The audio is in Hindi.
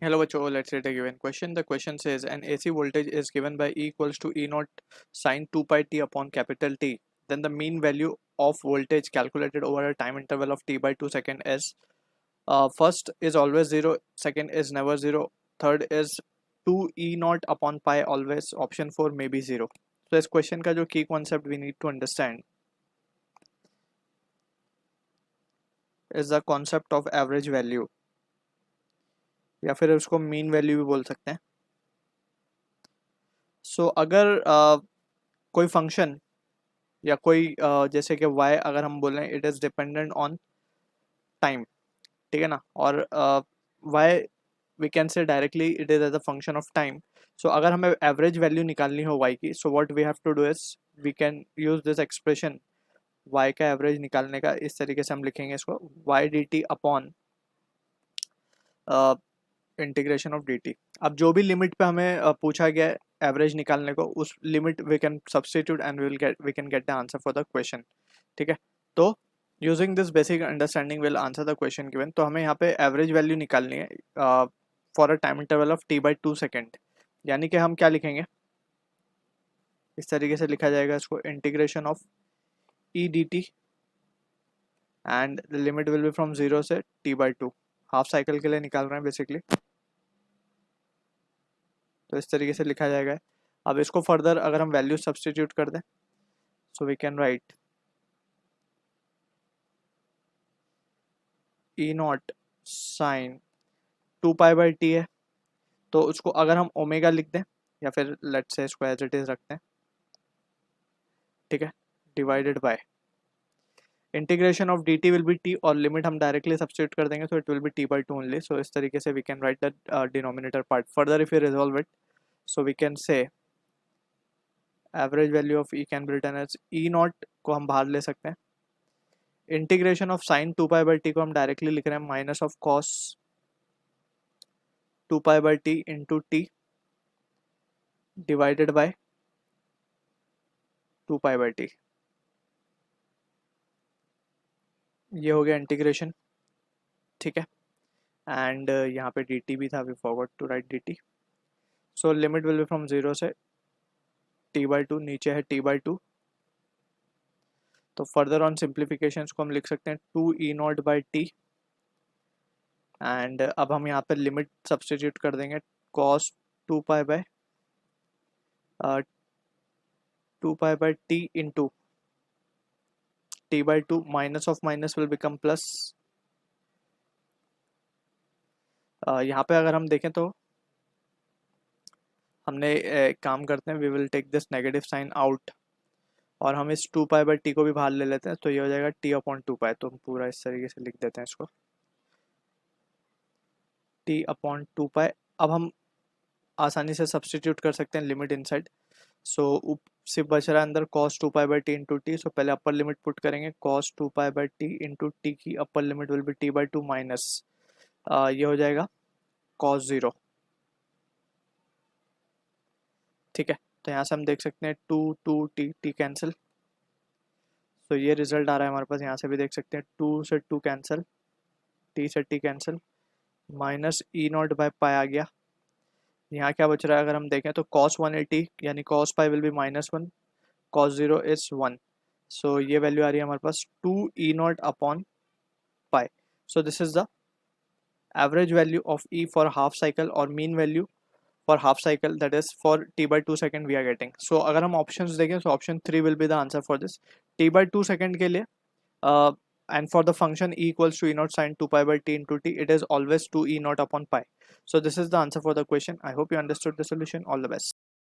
Hello बच्चों, let's read a given question. The question says an AC voltage is given by E equals to E naught sine 2 pi t upon capital T. Then the mean value of voltage calculated over a time interval of t by 2 second is first is always 0, second is never 0, third is 2 E naught upon pi always, option 4 may be 0. So इस question का जो key concept we need to understand is the concept of average value, या फिर उसको मीन वैल्यू भी बोल सकते हैं. सो अगर कोई फंक्शन या कोई जैसे कि y अगर हम बोलें it is dependent on time, ठीक है ना, और y we can say directly it is as a function of time. So अगर हमें एवरेज वैल्यू निकालनी हो y की, so what we have to do is we can use this expression y का एवरेज निकालने का. इस तरीके से हम लिखेंगे इसको y dt upon integration of dt. अब जो भी लिमिट पे हमें पूछा गया है एवरेज निकालने को, उस limit we can substitute and we can get the answer for the question. ठीक है, तो using this basic understanding will answer the question given. तो हमें यहाँ पे एवरेज वैल्यू निकालनी है for a time interval of t by 2 second. यानी कि हम क्या लिखेंगे, इस तरीके से लिखा जाएगा इसको integration of e dt and the limit will be from 0 से t by 2. हाफ साइकिल के लिए निकाल रहे हैं बेसिकली, तो इस तरीके से लिखा जाएगा. अब इसको फर्दर अगर हम वैल्यू सब्स्टिट्यूट कर दें, so we can write e naught sine 2 pi by t है, तो उसको अगर हम ओमेगा लिख दें या फिर लेट्स से इसको एज इट इज रखते हैं, ठीक है, divided by integration of D T will be T, और लिमिट हम डायरेक्टली सब्स्टिट्यूट कर देंगे, so it will be T by two only. So इस तरीके से we can write the denominator part. Further if you resolve it, so we can say average value of E can be written as E naught को हम बाहर ले सकते हैं. Integration of sine 2 pi by T को हम डायरेक्टली लिख रहे हैं minus of cos 2 pi by T into T divided by 2 pi by T. ये हो गया इंटीग्रेशन, ठीक है. एंड यहाँ पे डी टी भी था, we forgot to write d t. So limit will be from 0 से t बाई 2, नीचे है t बाई 2. तो फर्दर ऑन सिंप्लीफिकेशन को हम लिख सकते हैं 2 E not by T, and अब हम यहाँ पे लिमिट सब्स्टिट्यूट कर देंगे cos 2 pi by 2 pi by T into t by 2. Minus of minus will become plus. यहाँ पे अगर हम देखें तो हमने एक काम करते हैं, we will take this negative sign out, और हम इस 2 पाई बाई टी को भी बाहर ले लेते हैं, तो ये हो जाएगा t अपॉन 2 पाई. तो हम पूरा इस तरीके से लिख देते हैं इसको t अपॉन 2 पाई. अब हम आसानी से सब्स्टिट्यूट कर सकते हैं लिमिट इनसाइड. सो सिर्फ बच रहा है अंदर cos 2 pi by T into T. So पहले अपर लिमिट पुट करेंगे, cos 2 pi by T into T की upper limit will be t by 2 minus ये हो जाएगा cos 0. ठीक है, तो यहाँ से हम देख सकते हैं 2 2 टी टी कैंसिल, तो ये रिजल्ट आ रहा है हमारे पास. यहाँ से भी देख सकते हैं 2 से 2 कैंसिल, टी से T cancel, minus E naught by pi आ गया. यहाँ क्या बच रहा है अगर हम देखें तो cos 180 यानी cos pi will be -1, cos 0 is 1. So ये वैल्यू आ रही है हमारे पास 2 E naught upon pi. So this is the average value of E for half cycle, और mean value for half cycle, that is for t by 2 second we are getting. So अगर हम ऑप्शंस देखें, so option 3 will be the answer for this. t by 2 second के लिए and for the function e equals to e naught sine 2 pi by t into t, it is always 2 e naught upon pi. So this is the answer for the question. I hope you understood the solution. All the best.